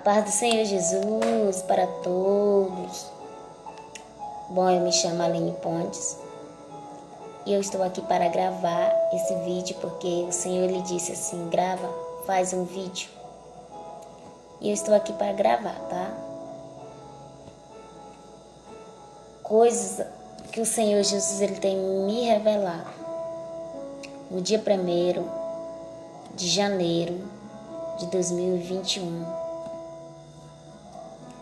paz do Senhor Jesus para todos. Bom, eu me chamo Aline Pontes e eu estou aqui para gravar esse vídeo porque o Senhor lhe disse assim: grava, faz um vídeo. E eu estou aqui para gravar, tá? Coisas que o Senhor Jesus ele tem me revelado. No dia 1º de janeiro de 2021,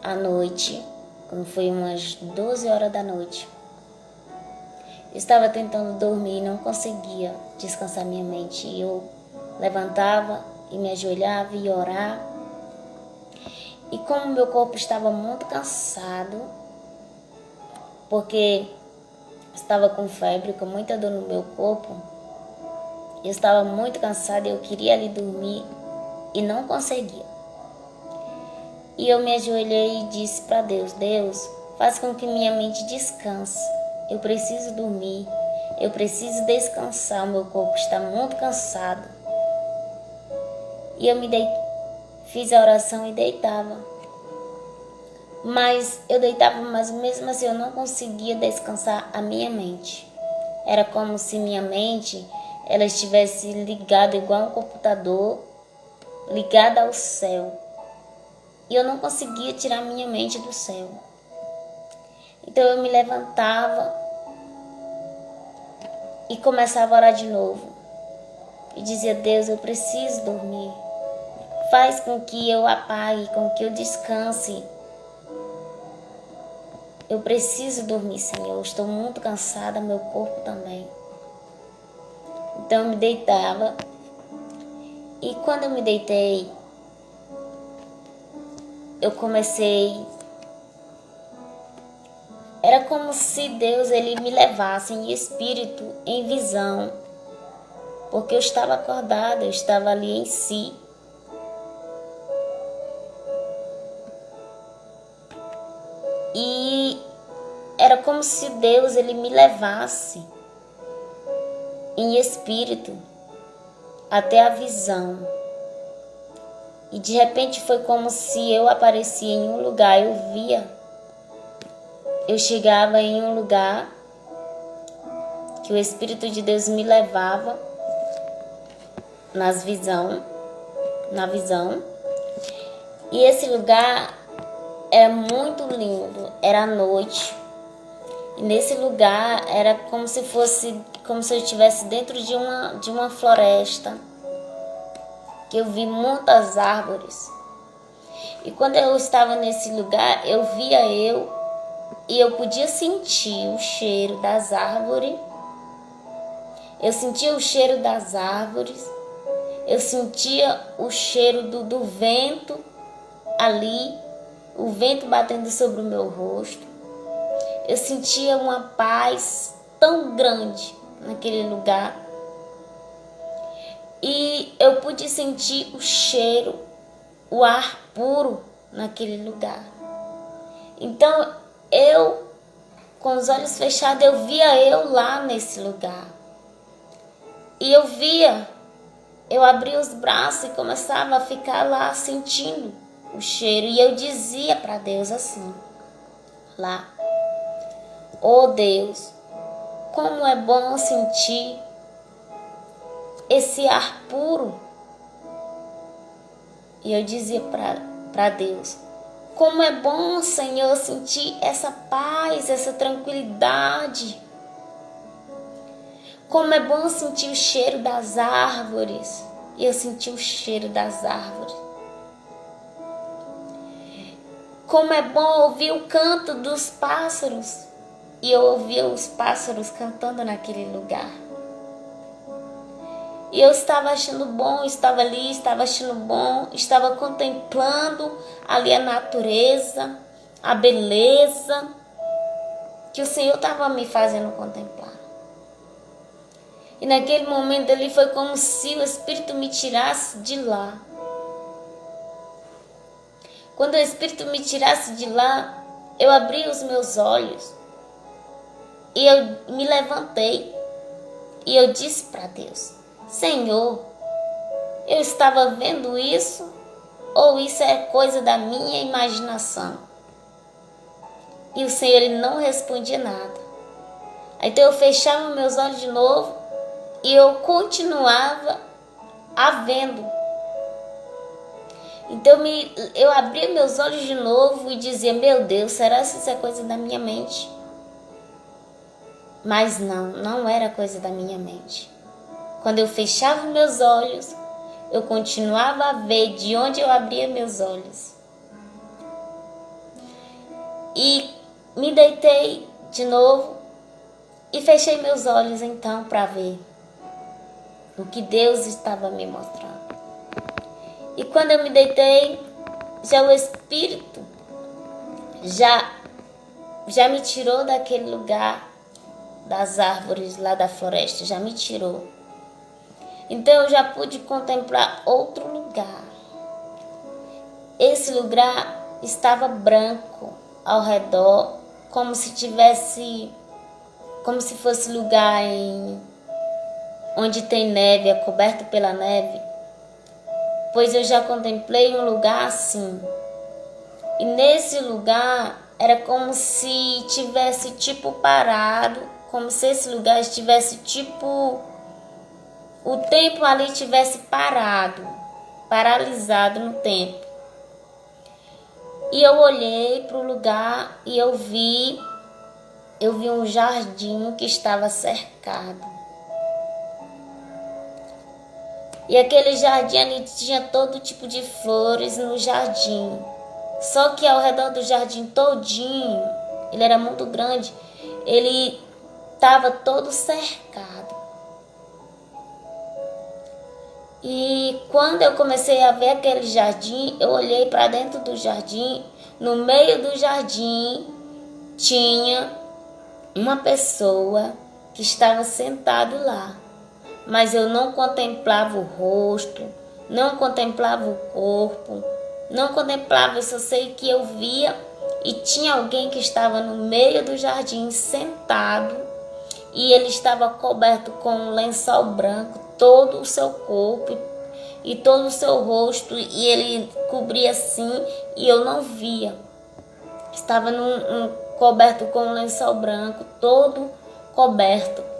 à noite, quando foi umas 12 horas da noite, eu estava tentando dormir e não conseguia descansar minha mente. Eu levantava e me ajoelhava e orava. E como meu corpo estava muito cansado, porque estava com febre, com muita dor no meu corpo, eu estava muito cansada e eu queria ali dormir e não conseguia. E eu me ajoelhei e disse para Deus: Deus, faz com que minha mente descanse. Eu preciso dormir, eu preciso descansar, o meu corpo está muito cansado. E eu fiz a oração e deitava. Mas eu deitava, mas mesmo assim eu não conseguia descansar a minha mente. Era como se minha mente ela estivesse ligada igual um computador, ligada ao céu. E eu não conseguia tirar minha mente do céu. Então eu me levantava e começava a orar de novo. E dizia: Deus, eu preciso dormir. Faz com que eu apague, com que eu descanse. Eu preciso dormir, Senhor. Eu estou muito cansada, meu corpo também. Então eu me deitava. E quando eu me deitei, eu comecei... Era como se Deus ele me levasse em espírito, em visão. Porque eu estava acordada, eu estava ali em si. E era como se Deus ele me levasse em espírito até a visão. E de repente foi como se eu aparecia em um lugar, eu via. Eu chegava em um lugar que o Espírito de Deus me levava na visão. E esse lugar era muito lindo, era à noite. E nesse lugar era como se eu estivesse dentro de uma floresta. Que eu vi muitas árvores. E quando eu estava nesse lugar, eu via e eu podia sentir o cheiro das árvores. Eu sentia o cheiro das árvores. Eu sentia o cheiro do vento ali, o vento batendo sobre o meu rosto. Eu sentia uma paz tão grande naquele lugar. E eu pude sentir o cheiro, o ar puro naquele lugar. Então eu, com os olhos fechados, eu via eu lá nesse lugar. E eu abria os braços e começava a ficar lá sentindo o cheiro. E eu dizia para Deus assim, lá: oh Deus, como é bom sentir esse ar puro. E eu dizia para Deus: como é bom, Senhor, sentir essa paz, essa tranquilidade. Como é bom sentir o cheiro das árvores. E eu senti o cheiro das árvores. Como é bom ouvir o canto dos pássaros. E eu ouvia os pássaros cantando naquele lugar. E eu estava achando bom, estava ali, estava achando bom, estava contemplando ali a natureza, a beleza que o Senhor estava me fazendo contemplar. E naquele momento ali foi como se o Espírito me tirasse de lá. Quando o Espírito me tirasse de lá, eu abri os meus olhos e eu me levantei e eu disse para Deus: Senhor, eu estava vendo isso Ou isso é coisa da minha imaginação? E o Senhor, ele não respondia nada. Então eu fechava meus olhos de novo e eu continuava a vendo. Então eu abria meus olhos de novo e dizia, meu Deus, será que isso é coisa da minha mente? Mas não era coisa da minha mente. Quando eu fechava meus olhos, eu continuava a ver de onde eu abria meus olhos. E me deitei de novo e fechei meus olhos então para ver o que Deus estava me mostrando. E quando eu me deitei, já o Espírito já me tirou daquele lugar das árvores lá da floresta, já me tirou. Então eu já pude contemplar outro lugar. Esse lugar estava branco ao redor, como se fosse lugar onde tem neve, é coberto pela neve. Pois eu já contemplei um lugar assim. E nesse lugar era como se tivesse tipo parado, como se esse lugar estivesse tipo o tempo ali tivesse paralisado no tempo. E eu olhei para o lugar e eu vi um jardim que estava cercado. E aquele jardim ali tinha todo tipo de flores no jardim. Só que ao redor do jardim todinho, ele era muito grande, ele estava todo cercado. E quando eu comecei a ver aquele jardim, eu olhei para dentro do jardim. No meio do jardim tinha uma pessoa que estava sentado lá. Mas eu não contemplava o rosto, não contemplava o corpo, não contemplava, eu só sei que eu via e tinha alguém que estava no meio do jardim sentado e ele estava coberto com um lençol branco, todo o seu corpo e todo o seu rosto, e ele cobria assim e eu não via. Estava coberto com um lençol branco, todo coberto.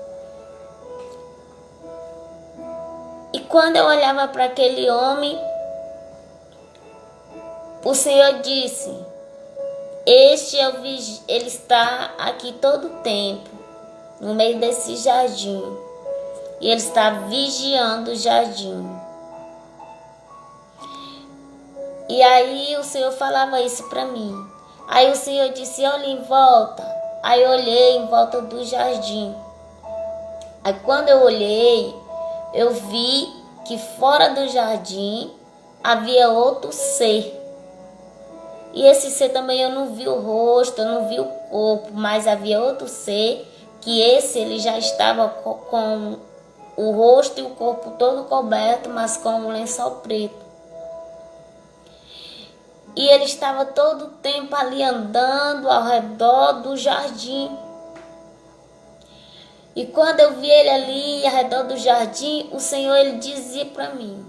E quando eu olhava para aquele homem, o Senhor disse, ele está aqui todo o tempo, no meio desse jardim. E ele está vigiando o jardim. E aí o Senhor falava isso para mim. Aí o Senhor disse, olha em volta. Aí eu olhei em volta do jardim. Aí quando eu olhei, eu vi que fora do jardim havia outro ser. E esse ser também eu não vi o rosto, eu não vi o corpo, mas havia outro ser que ele já estava com o rosto e o corpo todo coberto, mas com um lençol preto. E ele estava todo o tempo ali andando ao redor do jardim. E quando eu vi ele ali ao redor do jardim, o Senhor ele dizia para mim,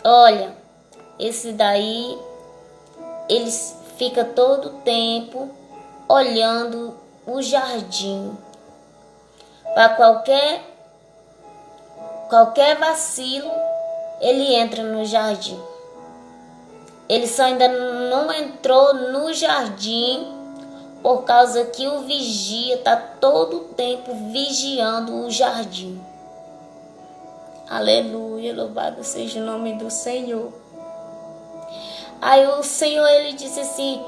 olha, esse daí, ele fica todo o tempo olhando o jardim. Para qualquer vacilo, ele entra no jardim. Ele só ainda não entrou no jardim por causa que o vigia está todo o tempo vigiando o jardim. Aleluia, louvado seja o nome do Senhor. Aí o Senhor ele disse assim,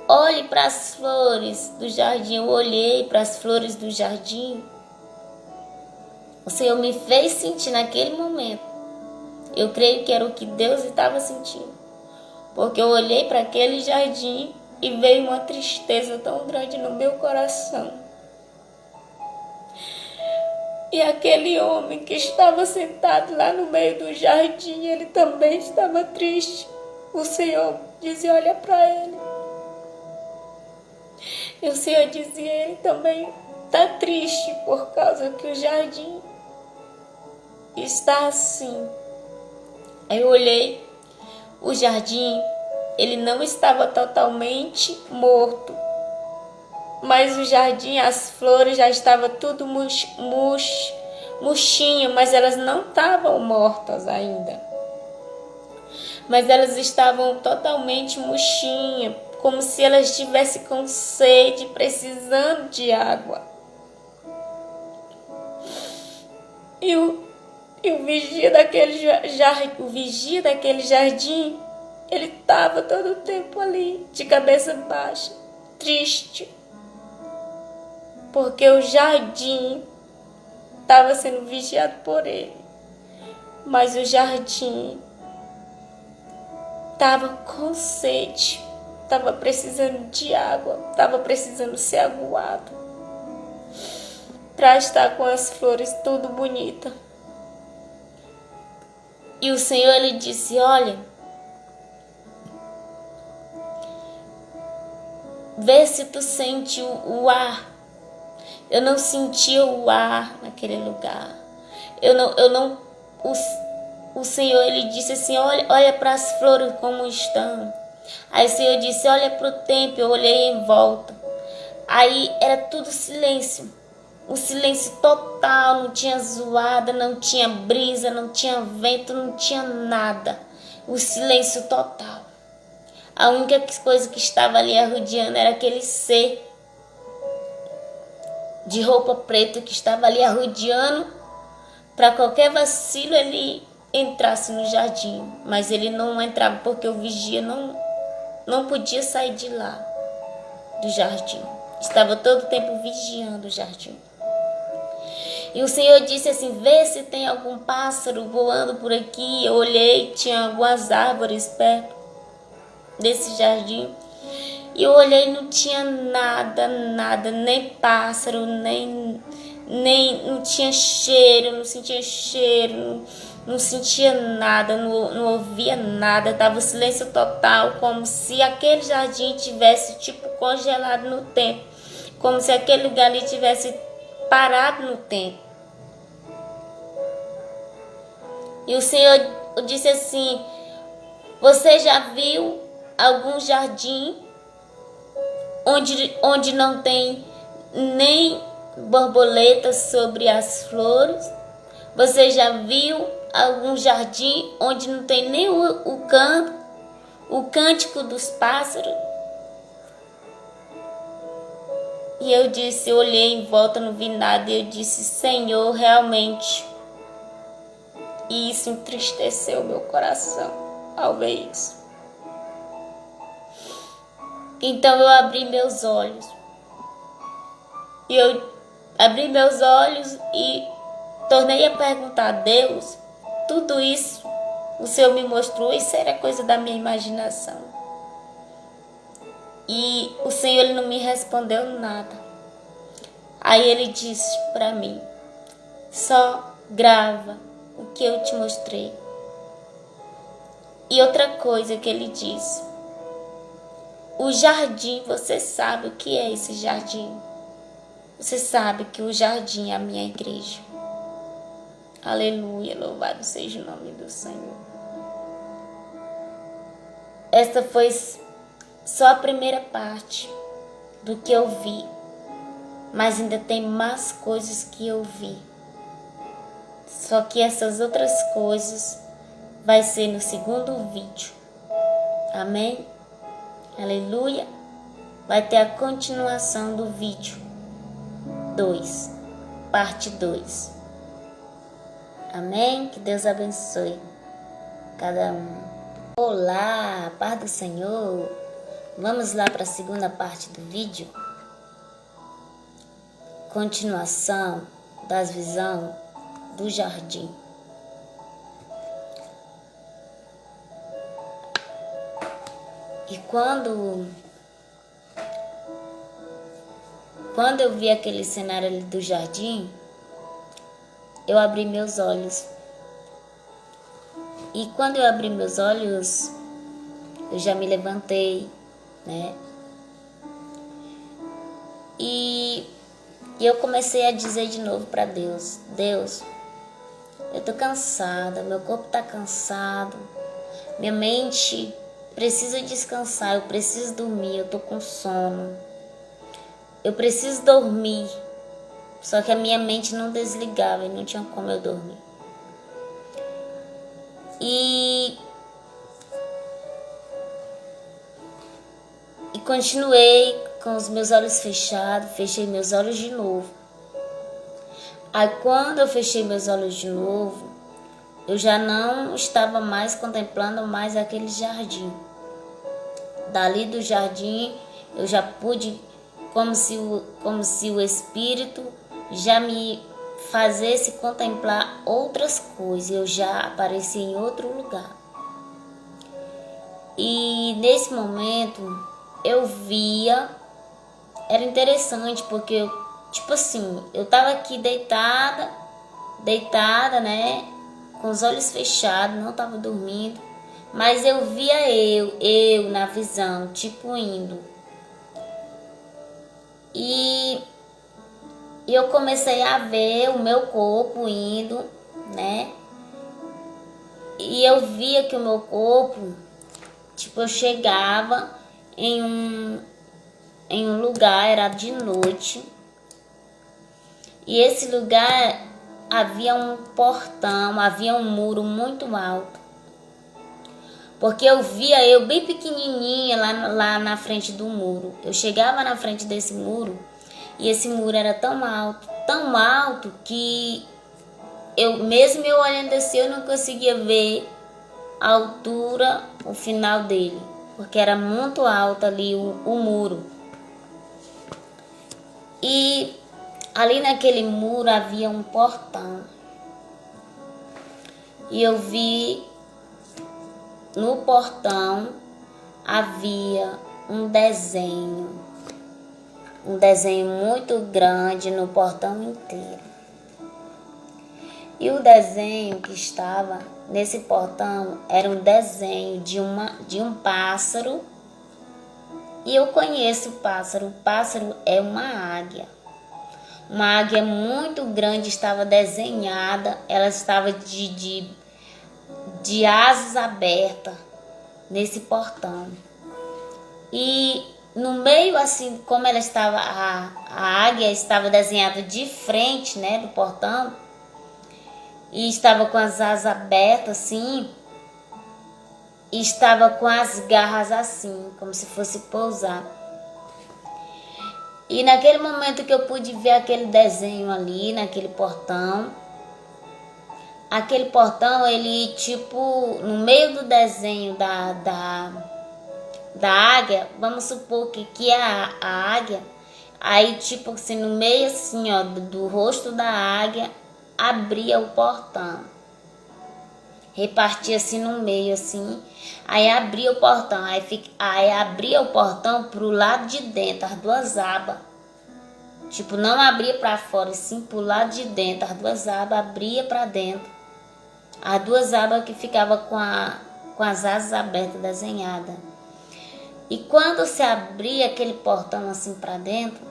olhe para as flores do jardim. Eu olhei para as flores do jardim. O Senhor me fez sentir naquele momento. Eu creio que era o que Deus estava sentindo. Porque eu olhei para aquele jardim e veio uma tristeza tão grande no meu coração. E aquele homem que estava sentado lá no meio do jardim, ele também estava triste. O Senhor dizia, olha para ele. E o Senhor dizia, ele também está triste por causa que o jardim está assim. Aí eu olhei o jardim ele não estava totalmente morto, mas o jardim, as flores já estavam tudo murchinho, mas elas não estavam mortas ainda. Mas elas estavam totalmente murchinhas, como se elas estivessem com sede, precisando de água. E o vigia daquele jardim, ele estava todo o tempo ali, de cabeça baixa, triste, porque o jardim estava sendo vigiado por ele, mas o jardim estava com sede, estava precisando de água, estava precisando ser aguado, para estar com as flores tudo bonita. E o Senhor, ele disse: olha, vê se tu sente o ar. Eu não sentia o ar naquele lugar. O Senhor, ele disse assim: olha para as flores como estão. Aí o Senhor disse: olha para o templo. Eu olhei em volta. Aí era tudo silêncio. Um silêncio total, não tinha zoada, não tinha brisa, não tinha vento, não tinha nada. O silêncio total. A única coisa que estava ali arrodeando era aquele ser de roupa preta que estava ali arrodeando para qualquer vacilo ele entrasse no jardim. Mas ele não entrava porque o vigia não podia sair de lá, do jardim. Estava todo o tempo vigiando o jardim. E o Senhor disse assim: vê se tem algum pássaro voando por aqui. Eu olhei, tinha algumas árvores perto desse jardim. E eu olhei, não tinha nada, nem pássaro, nem não tinha cheiro, não sentia cheiro, não sentia nada, não ouvia nada. Tava silêncio total, como se aquele jardim tivesse tipo congelado no tempo, como se aquele lugar ali tivesse parado no tempo. E o Senhor disse assim: você já viu algum jardim onde não tem nem borboletas sobre as flores? Você já viu algum jardim onde não tem nem o cântico dos pássaros? E eu disse, eu olhei em volta, não vi nada, e eu disse: Senhor, realmente. E isso entristeceu meu coração ao ver isso. Então eu abri meus olhos. E eu abri meus olhos e tornei a perguntar a Deus: tudo isso o Senhor me mostrou, isso era coisa da minha imaginação? E o Senhor, ele não me respondeu nada. Aí ele disse para mim: só grava o que eu te mostrei. E outra coisa que ele disse: o jardim, você sabe o que é esse jardim? Você sabe que o jardim é a minha igreja. Aleluia, louvado seja o nome do Senhor. Esta foi só a primeira parte do que eu vi, mas ainda tem mais coisas que eu vi. Só que essas outras coisas vai ser no segundo vídeo. Amém? Aleluia. Vai ter a continuação do vídeo 2, parte 2. Amém? Que Deus abençoe cada um. Olá, paz do Senhor. Vamos lá para a segunda parte do vídeo. Continuação das visões do jardim. E quando eu vi aquele cenário ali do jardim, eu abri meus olhos. E quando eu abri meus olhos, eu já me levantei, né? E eu comecei a dizer de novo para Deus: Deus, eu tô cansada, meu corpo tá cansado, minha mente preciso descansar, eu preciso dormir, eu tô com sono. Eu preciso dormir. Só que a minha mente não desligava e não tinha como eu dormir. E continuei com os meus olhos fechados, fechei meus olhos de novo. Aí quando eu fechei meus olhos de novo, eu já não estava mais contemplando mais aquele jardim. Dali do jardim eu já pude, como se o Espírito já me fazesse contemplar outras coisas. Eu já apareci em outro lugar. E nesse momento eu via, era interessante porque tipo assim, eu tava aqui deitada, né, com os olhos fechados, não tava dormindo, mas eu via eu na visão, tipo indo. E eu comecei a ver o meu corpo indo, né? E eu via que o meu corpo, tipo, eu chegava em um lugar, era de noite. E esse lugar havia um portão, havia um muro muito alto. Porque eu via eu bem pequenininha lá na frente do muro. Eu chegava na frente desse muro e esse muro era tão alto que mesmo eu olhando assim, eu não conseguia ver a altura, o final dele. Porque era muito alto ali o muro. E ali naquele muro havia um portão. E eu vi no portão havia um desenho muito grande no portão inteiro. E o desenho que estava nesse portão era um desenho de um pássaro. E eu conheço o pássaro. O pássaro é uma águia. Uma águia muito grande estava desenhada. Ela estava de asas abertas nesse portão. E no meio, assim, como ela estava, a águia estava desenhada de frente, né, do portão, e estava com as asas abertas, assim, e estava com as garras assim, como se fosse pousar. E naquele momento que eu pude ver aquele desenho ali, naquele portão, aquele portão, ele, tipo, no meio do desenho da águia, vamos supor que é a águia, aí, tipo assim, no meio, assim, ó, do rosto da águia, abria o portão. Repartia assim no meio, assim, aí abria o portão, aí abria o portão pro lado de dentro, as duas abas. Tipo, não abria para fora, assim, pro lado de dentro, as duas abas abria para dentro. As duas abas que ficava com as asas abertas, desenhadas. E quando se abria aquele portão assim para dentro,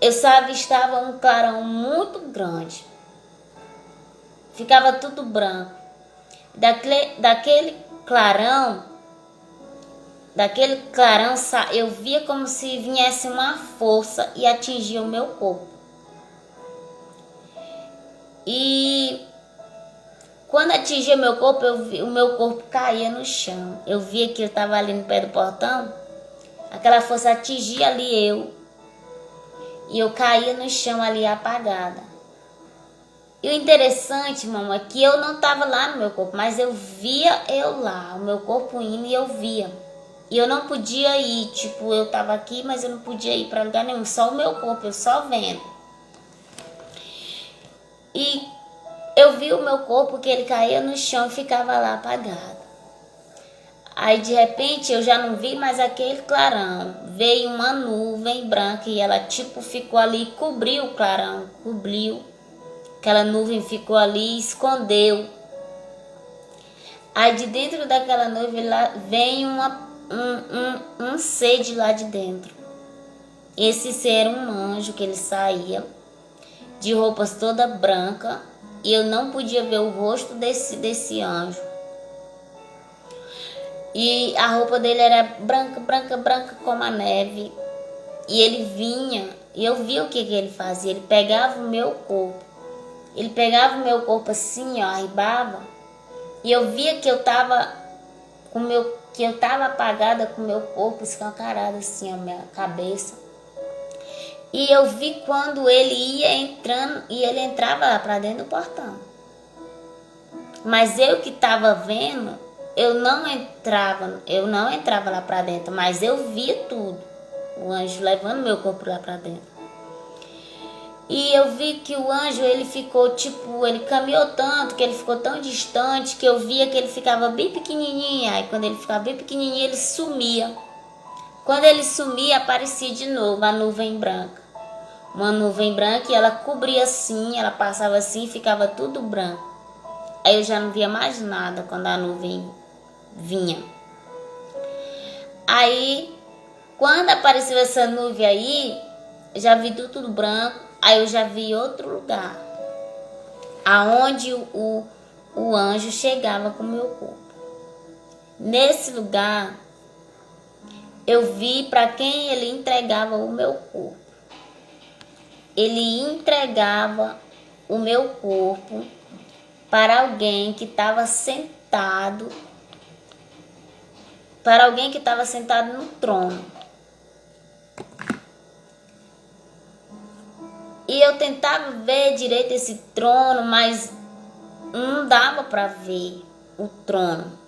eu só avistava um clarão muito grande. Ficava tudo branco. Daquele clarão, eu via como se viesse uma força e atingia o meu corpo. E quando atingia meu corpo, o meu corpo caía no chão. Eu via que eu estava ali no pé do portão, aquela força atingia ali eu, e eu caía no chão ali apagada. E o interessante, mamãe, é que eu não estava lá no meu corpo, mas eu via eu lá, o meu corpo indo, e eu via. E eu não podia ir, tipo, eu estava aqui, mas eu não podia ir para lugar nenhum, só o meu corpo, eu só vendo. E eu vi o meu corpo que ele caía no chão e ficava lá apagado. Aí de repente eu já não vi mais aquele clarão. Veio uma nuvem branca e ela tipo ficou ali e cobriu o clarão, cobriu. Aquela nuvem ficou ali e escondeu. Aí de dentro daquela nuvem lá vem um ser de lá de dentro. Esse ser era um anjo que ele saía de roupas toda branca. E eu não podia ver o rosto desse anjo. E a roupa dele era branca, branca, branca como a neve. E ele vinha, e eu vi o que ele fazia. Ele pegava o meu corpo. Ele pegava o meu corpo assim, ó, arribava. E eu via que eu tava apagada com o meu corpo escancarado assim, a minha cabeça. E eu vi quando ele ia entrando, e ele entrava lá para dentro do portão. Mas eu que estava vendo, eu não entrava lá para dentro, mas eu via tudo. O anjo levando meu corpo lá para dentro. E eu vi que o anjo, ele ficou ele caminhou tanto, que ele ficou tão distante, que eu via que ele ficava bem pequenininho. Aí quando ele ficava bem pequenininho, ele sumia. Quando ele sumia, aparecia de novo a nuvem branca. Uma nuvem branca, e ela cobria assim, ela passava assim e ficava tudo branco. Aí eu já não via mais nada quando a nuvem vinha. Aí, quando apareceu essa nuvem aí, já vi tudo branco. Aí eu já vi outro lugar, aonde o anjo chegava com o meu corpo. Nesse lugar, eu vi para quem ele entregava o meu corpo. Ele entregava o meu corpo para alguém que estava sentado, no trono. E eu tentava ver direito esse trono, mas não dava para ver o trono.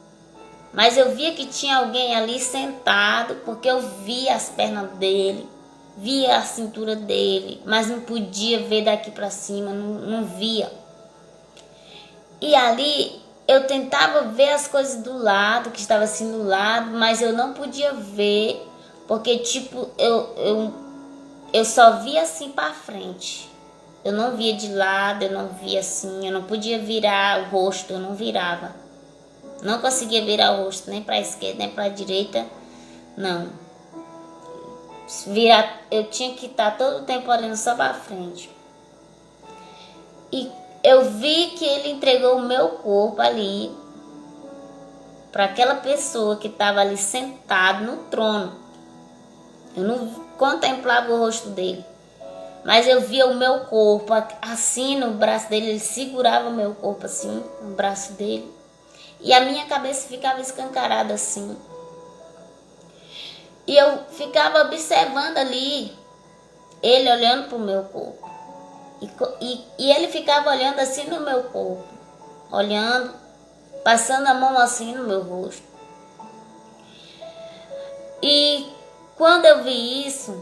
Mas eu via que tinha alguém ali sentado, porque eu via as pernas dele, via a cintura dele, mas não podia ver daqui para cima, não via. E ali eu tentava ver as coisas do lado, que estava assim do lado, mas eu não podia ver, porque tipo, eu só via assim para frente. Eu não via de lado, eu não via assim, eu não podia virar o rosto, eu não virava. Não conseguia virar o rosto, nem para a esquerda, nem para a direita, não. Eu tinha que estar todo o tempo olhando só para frente. E eu vi que ele entregou o meu corpo ali para aquela pessoa que estava ali sentado no trono. Eu não contemplava o rosto dele, mas eu via o meu corpo assim no braço dele. Ele segurava o meu corpo assim no braço dele, e a minha cabeça ficava escancarada assim. E eu ficava observando ali, ele olhando para o meu corpo. E ele ficava olhando assim no meu corpo, olhando, passando a mão assim no meu rosto. E quando eu vi isso,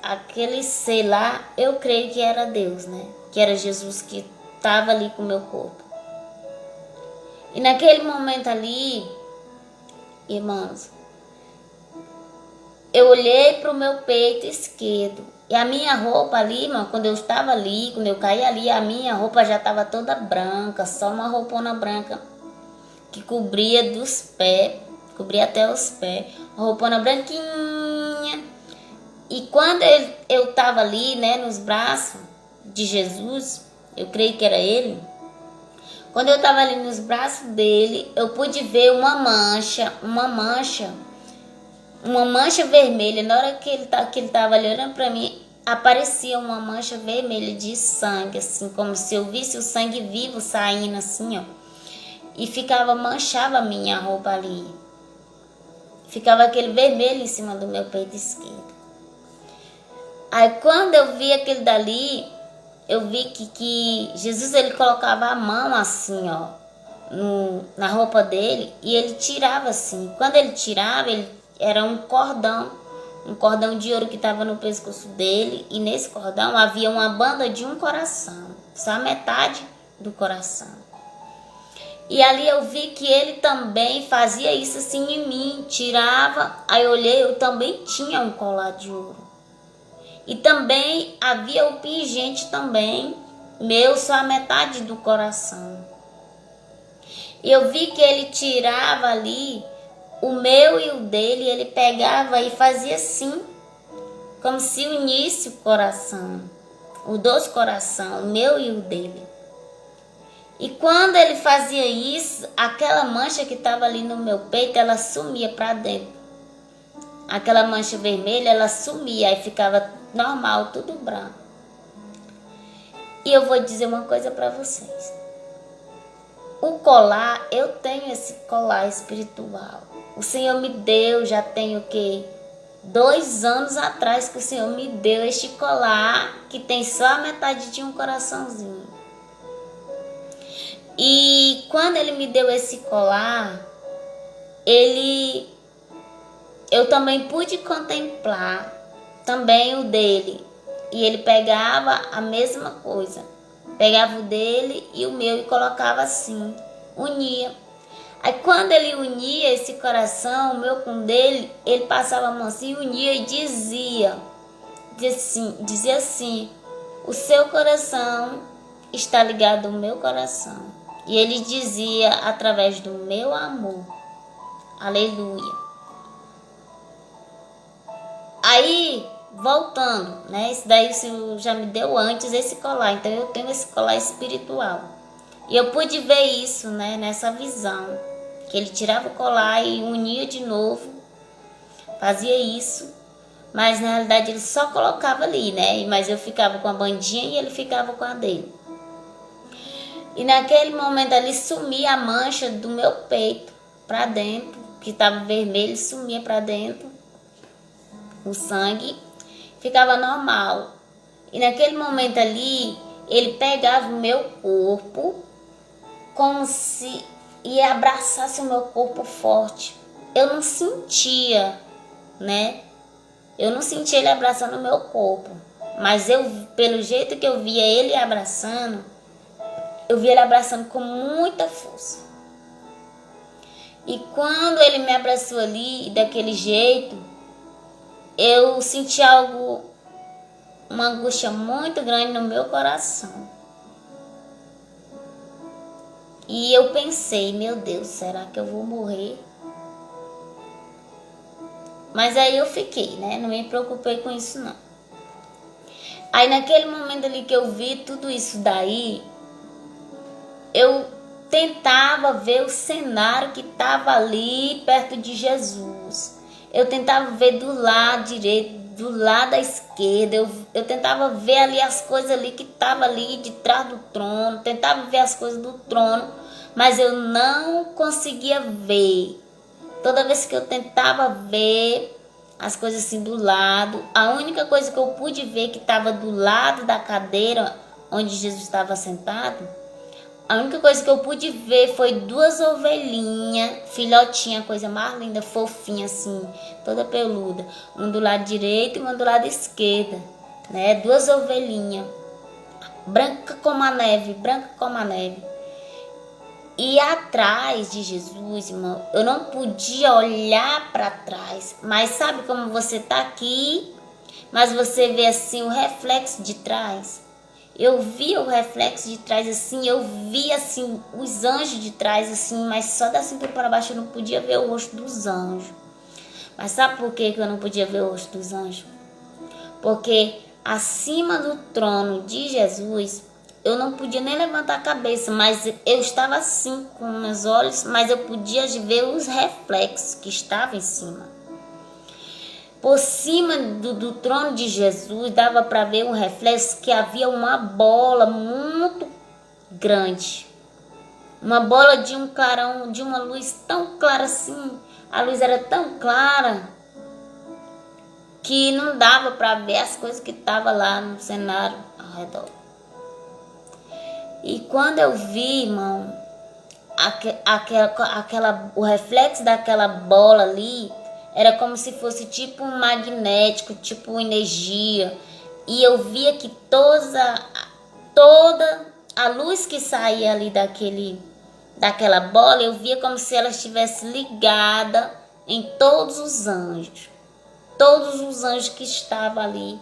aquele ser lá, eu creio que era Deus, né? Que era Jesus que estava ali com o meu corpo. E naquele momento ali, irmãos, eu olhei para o meu peito esquerdo. E a minha roupa ali, irmão, quando eu estava ali, quando eu caí ali, a minha roupa já estava toda branca, só uma roupona branca que cobria dos pés, cobria até os pés, uma roupona branquinha. E quando eu estava ali, né, nos braços de Jesus, eu creio que era ele. Quando eu estava ali nos braços dele, eu pude ver uma mancha vermelha. Na hora que ele estava ali olhando para mim, aparecia uma mancha vermelha de sangue, assim, como se eu visse o sangue vivo saindo assim, ó. E manchava a minha roupa ali. Ficava aquele vermelho em cima do meu peito esquerdo. Aí quando eu vi aquele dali, eu vi que Jesus, ele colocava a mão assim, ó, na roupa dele, e ele tirava assim. Quando ele tirava, era um cordão de ouro que estava no pescoço dele, e nesse cordão havia uma banda de um coração, só a metade do coração. E ali eu vi que ele também fazia isso assim em mim, tirava, aí eu olhei, eu também tinha um colar de ouro. E também havia o pingente também, meu, só a metade do coração. E eu vi que ele tirava ali o meu e o dele, ele pegava e fazia assim, como se unisse o coração. os dois corações, o meu e o dele. E quando ele fazia isso, aquela mancha que estava ali no meu peito, ela sumia para dentro. Aquela mancha vermelha, ela sumia, aí ficava normal, tudo branco. E eu vou dizer uma coisa para vocês. O colar, eu tenho esse colar espiritual. O Senhor me deu, já tem o quê? 2 anos atrás que o Senhor me deu este colar, que tem só a metade de um coraçãozinho. E quando ele me deu esse colar, eu também pude contemplar também o dele. E ele pegava a mesma coisa. Pegava o dele e o meu e colocava assim, unia. Aí quando ele unia esse coração, o meu com o dele, ele passava a mão assim, unia e dizia assim, o seu coração está ligado ao meu coração. E ele dizia através do meu amor. Aleluia. Aí, voltando, né? Isso daí o Senhor já me deu antes esse colar. Então eu tenho esse colar espiritual. E eu pude ver isso, né? Nessa visão. Que ele tirava o colar e unia de novo. Fazia isso. Mas na realidade ele só colocava ali, né? Mas eu ficava com a bandinha e ele ficava com a dele. E naquele momento ali sumia a mancha do meu peito para dentro, que estava vermelho, sumia para dentro. O sangue ficava normal. E naquele momento ali, ele pegava o meu corpo como se ia abraçasse o meu corpo forte. Eu não sentia, né? Eu não sentia ele abraçando o meu corpo. Mas pelo jeito que eu via ele abraçando, eu via ele abraçando com muita força. E quando ele me abraçou ali, daquele jeito, eu senti uma angústia muito grande no meu coração. E eu pensei, meu Deus, será que eu vou morrer? Mas aí eu fiquei, né? Não me preocupei com isso, não. Aí naquele momento ali que eu vi tudo isso daí, eu tentava ver o cenário que estava ali perto de Jesus. Eu tentava ver do lado direito, do lado da esquerda. Eu tentava ver ali as coisas ali que estavam ali de trás do trono. Tentava ver as coisas do trono, mas eu não conseguia ver. Toda vez que eu tentava ver as coisas assim do lado, a única coisa que eu pude ver que estava do lado da cadeira onde Jesus estava sentado, a única coisa que eu pude ver foi 2 ovelhinhas, filhotinha, coisa mais linda, fofinha assim, toda peluda. Um do lado direito e uma do lado esquerdo, né? 2 ovelhinhas, branca como a neve, branca como a neve. E atrás de Jesus, irmão, eu não podia olhar para trás. Mas sabe como você tá aqui, mas você vê assim o reflexo de trás? Eu via o reflexo de trás assim, eu via assim os anjos de trás assim, mas só da cintura para baixo eu não podia ver o rosto dos anjos. Mas sabe por que eu não podia ver o rosto dos anjos? Porque acima do trono de Jesus, eu não podia nem levantar a cabeça, mas eu estava assim com meus olhos, mas eu podia ver os reflexos que estavam em cima. Por cima do trono de Jesus, dava para ver um reflexo que havia uma bola muito grande. Uma bola de um clarão, de uma luz tão clara assim. A luz era tão clara que não dava para ver as coisas que estavam lá no cenário ao redor. E quando eu vi, irmão, o reflexo daquela bola ali, era como se fosse tipo um magnético, tipo energia. E eu via que toda a luz que saía ali daquela bola, eu via como se ela estivesse ligada em todos os anjos. Todos os anjos que estavam ali,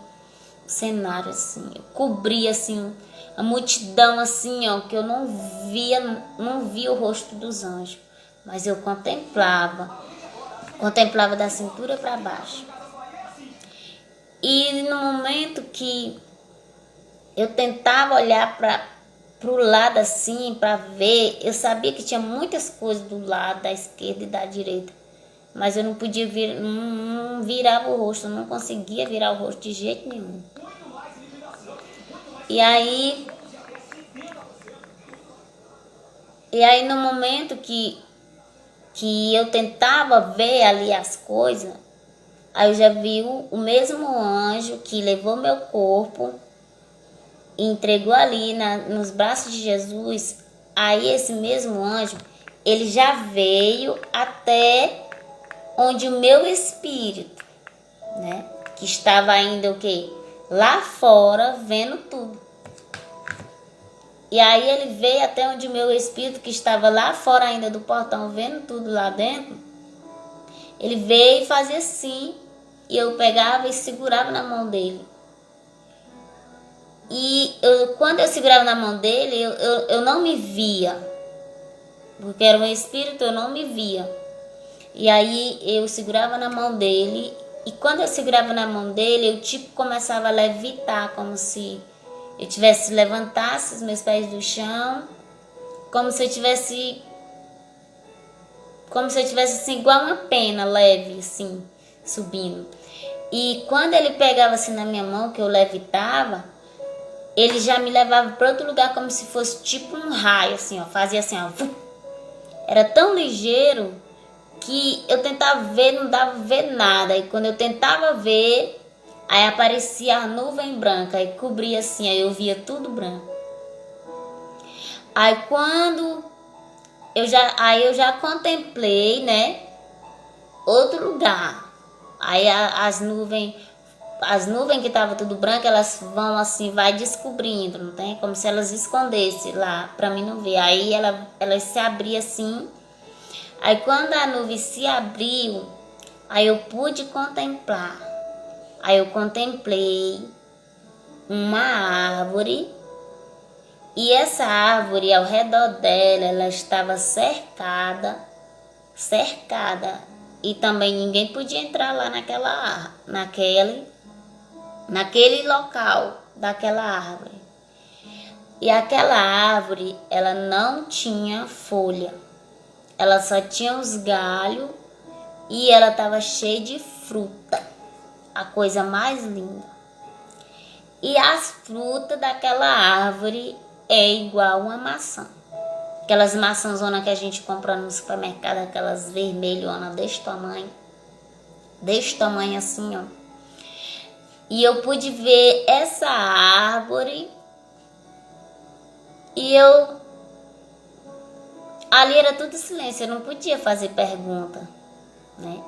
o cenário assim, eu cobria assim, a multidão assim, ó, que eu não via o rosto dos anjos, mas eu contemplava da cintura para baixo. E no momento que Eu tentava olhar para o lado assim, para ver. Eu sabia que tinha muitas coisas do lado da esquerda e da direita. Mas eu não podia não virava o rosto, eu não conseguia virar o rosto de jeito nenhum. E aí no momento que eu tentava ver ali as coisas, aí eu já vi o mesmo anjo que levou meu corpo e entregou ali nos braços de Jesus. Aí esse mesmo anjo, ele já veio até onde o meu espírito, né, que estava ainda o quê? Lá fora, vendo tudo. E aí ele veio até onde o meu espírito, que estava lá fora ainda do portão, vendo tudo lá dentro. Ele veio e fazia assim, e eu pegava e segurava na mão dele. E quando eu segurava na mão dele, eu não me via, porque era um espírito, eu não me via. E aí eu segurava na mão dele, e quando eu segurava na mão dele, eu tipo começava a levitar, como se eu levantasse os meus pés do chão, como se eu tivesse assim, igual uma pena leve, assim, subindo. E quando ele pegava assim na minha mão, que eu levitava, ele já me levava para outro lugar, como se fosse tipo um raio, assim, ó, fazia assim, ó. Era tão ligeiro que eu tentava ver, não dava pra ver nada. E quando eu tentava ver, aí aparecia a nuvem branca e cobria assim, aí eu via tudo branco. Aí quando eu já contemplei, né, outro lugar. Aí as nuvens que estavam tudo branco, elas vão assim, vai descobrindo, não tem? Como se elas escondessem lá, pra mim não ver. Aí elas se abriam assim. Aí quando a nuvem se abriu, aí eu pude contemplar. Aí eu contemplei uma árvore. E essa árvore, ao redor dela, ela estava cercada. E também ninguém podia entrar lá naquele local daquela árvore. E aquela árvore, ela não tinha folha. Ela só tinha os galhos e ela estava cheia de fruta. A coisa mais linda. E as frutas daquela árvore é igual uma maçã. Aquelas maçãzonas que a gente compra no supermercado, aquelas vermelhonas desse tamanho. Desse tamanho assim, ó. E eu pude ver essa árvore. E ali era tudo silêncio, eu não podia fazer pergunta, né?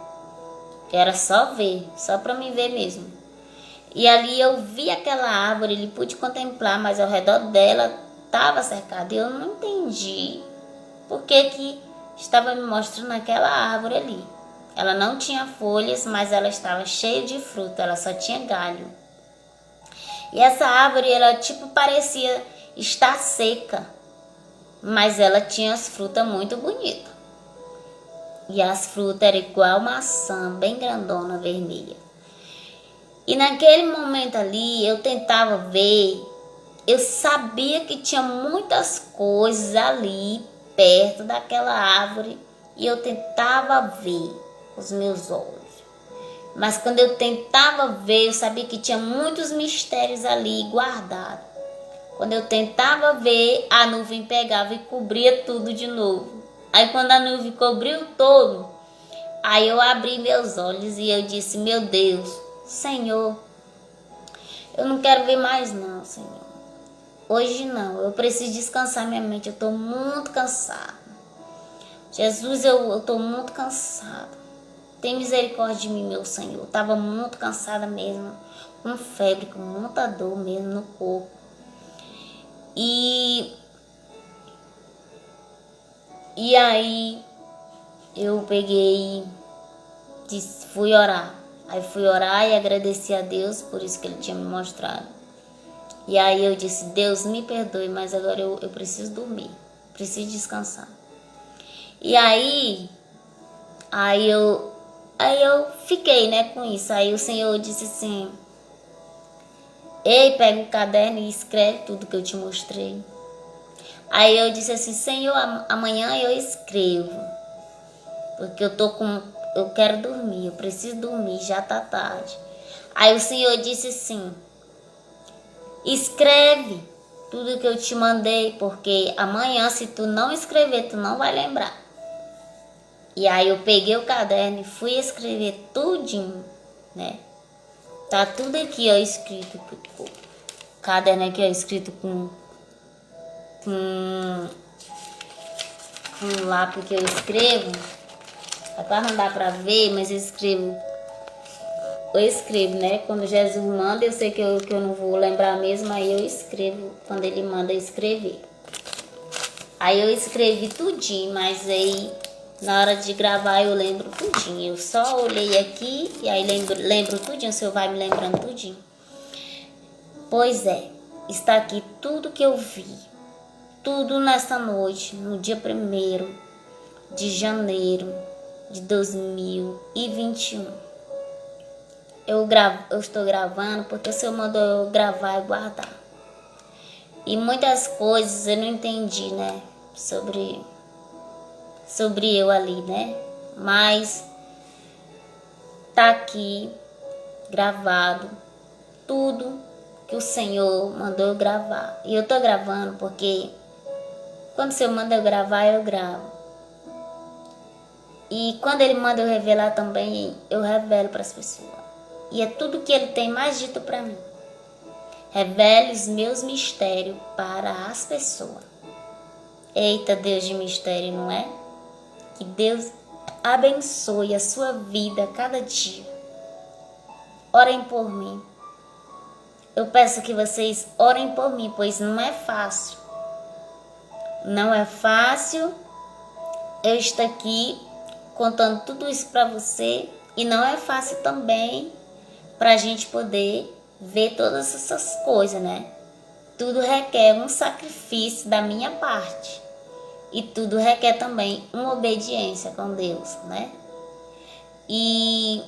Era só ver, só para me ver mesmo. E ali eu vi aquela árvore, ele pude contemplar, mas ao redor dela estava cercado. E eu não entendi por que estava me mostrando aquela árvore ali. Ela não tinha folhas, mas ela estava cheia de fruta, ela só tinha galho. E essa árvore, ela tipo parecia estar seca, mas ela tinha as frutas muito bonitas. E as frutas eram igual maçã, bem grandona, vermelha. E naquele momento ali, eu tentava ver, eu sabia que tinha muitas coisas ali, perto daquela árvore, e eu tentava ver com os meus olhos. Mas quando eu tentava ver, eu sabia que tinha muitos mistérios ali guardados. Quando eu tentava ver, a nuvem pegava e cobria tudo de novo. Aí quando a nuvem cobriu todo, aí eu abri meus olhos e eu disse, meu Deus, Senhor, eu não quero ver mais não, Senhor. Hoje não, eu preciso descansar minha mente, eu estou muito cansada. Jesus, eu estou muito cansada. Tem misericórdia de mim, meu Senhor. Eu estava muito cansada mesmo, com febre, com muita dor mesmo no corpo. E aí eu peguei, fui orar. Aí fui orar e agradeci a Deus por isso que Ele tinha me mostrado. E aí eu disse, Deus, me perdoe, mas agora eu preciso dormir, preciso descansar. E aí eu fiquei, né, com isso. Aí o Senhor disse assim, Ei, pega o caderno e escreve tudo que eu te mostrei. Aí eu disse assim, Senhor, amanhã eu escrevo. Porque eu quero dormir, eu preciso dormir, já tá tarde. Aí o Senhor disse assim, escreve tudo que eu te mandei, porque amanhã, se tu não escrever, tu não vai lembrar. E aí eu peguei o caderno e fui escrever tudinho, né? Tá tudo aqui, ó, escrito. O caderno aqui, ó, escrito com lápis que eu escrevo. É para não dar pra ver, mas eu escrevo, né? Quando Jesus manda, eu sei que eu não vou lembrar mesmo, aí eu escrevo quando ele manda escrever. Aí eu escrevi tudinho, mas aí na hora de gravar eu lembro tudinho. Eu só olhei aqui e aí lembro tudinho, o Senhor vai me lembrando tudinho. Pois é, está aqui tudo que eu vi. Tudo nesta noite, no dia 1º de janeiro de 2021. Eu estou gravando porque o Senhor mandou eu gravar e guardar. E muitas coisas eu não entendi, né? Sobre eu ali, né? Mas tá aqui gravado tudo que o Senhor mandou eu gravar. E eu tô gravando porque quando o Senhor manda eu gravar, eu gravo. E quando Ele manda eu revelar também, eu revelo para as pessoas. E é tudo que Ele tem mais dito para mim. Revele os meus mistérios para as pessoas. Eita, Deus de mistério, não é? Que Deus abençoe a sua vida cada dia. Orem por mim. Eu peço que vocês orem por mim, pois não é fácil. Não é fácil eu estar aqui contando tudo isso para você. E não é fácil também para a gente poder ver todas essas coisas, né? Tudo requer um sacrifício da minha parte. E tudo requer também uma obediência com Deus, né? E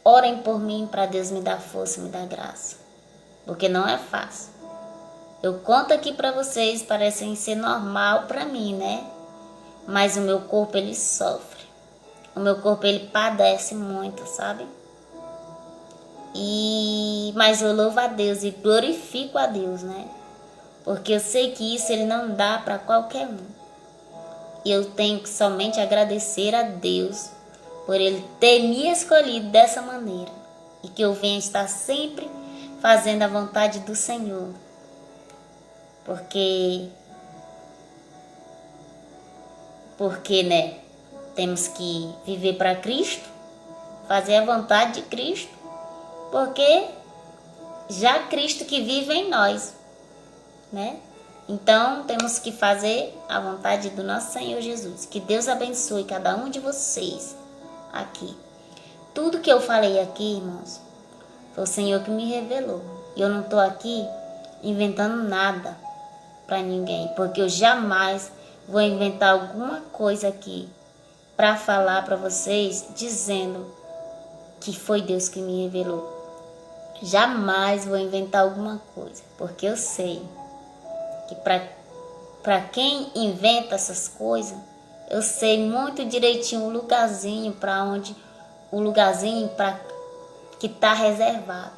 orem por mim para Deus me dar força, me dar graça. Porque não é fácil. Eu conto aqui para vocês, parecem ser normal para mim, né? Mas o meu corpo, ele sofre. O meu corpo, ele padece muito, sabe? Mas eu louvo a Deus e glorifico a Deus, né? Porque eu sei que isso ele não dá para qualquer um. E eu tenho que somente agradecer a Deus por Ele ter me escolhido dessa maneira. E que eu venha estar sempre fazendo a vontade do Senhor. Porque, né? Temos que viver para Cristo, fazer a vontade de Cristo. Porque já Cristo que vive em nós, né? Então, temos que fazer a vontade do nosso Senhor Jesus. Que Deus abençoe cada um de vocês aqui. Tudo que eu falei aqui, irmãos, foi o Senhor que me revelou. E eu não estou aqui inventando nada para ninguém, porque eu jamais vou inventar alguma coisa aqui para falar para vocês dizendo que foi Deus que me revelou. Jamais vou inventar alguma coisa, porque eu sei que para quem inventa essas coisas, eu sei muito direitinho o lugarzinho para que está reservado,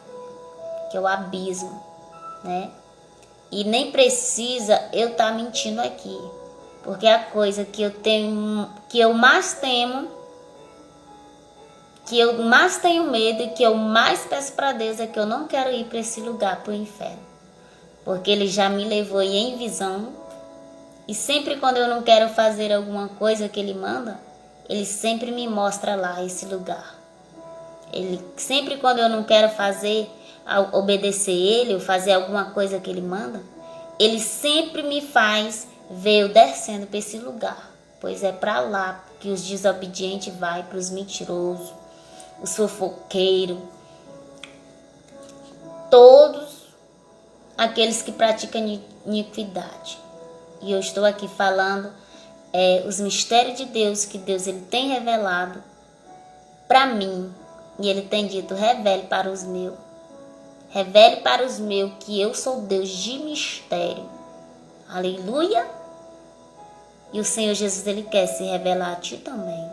que é o abismo, né? E nem precisa eu estar mentindo aqui, porque a coisa que eu mais tenho medo e que eu mais peço para Deus é que eu não quero ir para esse lugar, para o inferno. Porque Ele já me levou em visão. E sempre quando eu não quero fazer alguma coisa que Ele manda, Ele sempre me mostra lá esse lugar. Ele sempre quando eu não quero obedecer Ele, ou fazer alguma coisa que Ele manda, Ele sempre me faz ver eu descendo para esse lugar. Pois é para lá que os desobedientes vai, para os mentirosos, os fofoqueiros, todos aqueles que praticam iniquidade. E eu estou aqui falando os mistérios de Deus, que Deus ele tem revelado para mim. E Ele tem dito, revele para os meus. Revele para os meus que eu sou Deus de mistério. Aleluia. E o Senhor Jesus, Ele quer se revelar a ti também.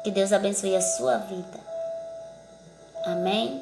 Que Deus abençoe a sua vida. Amém.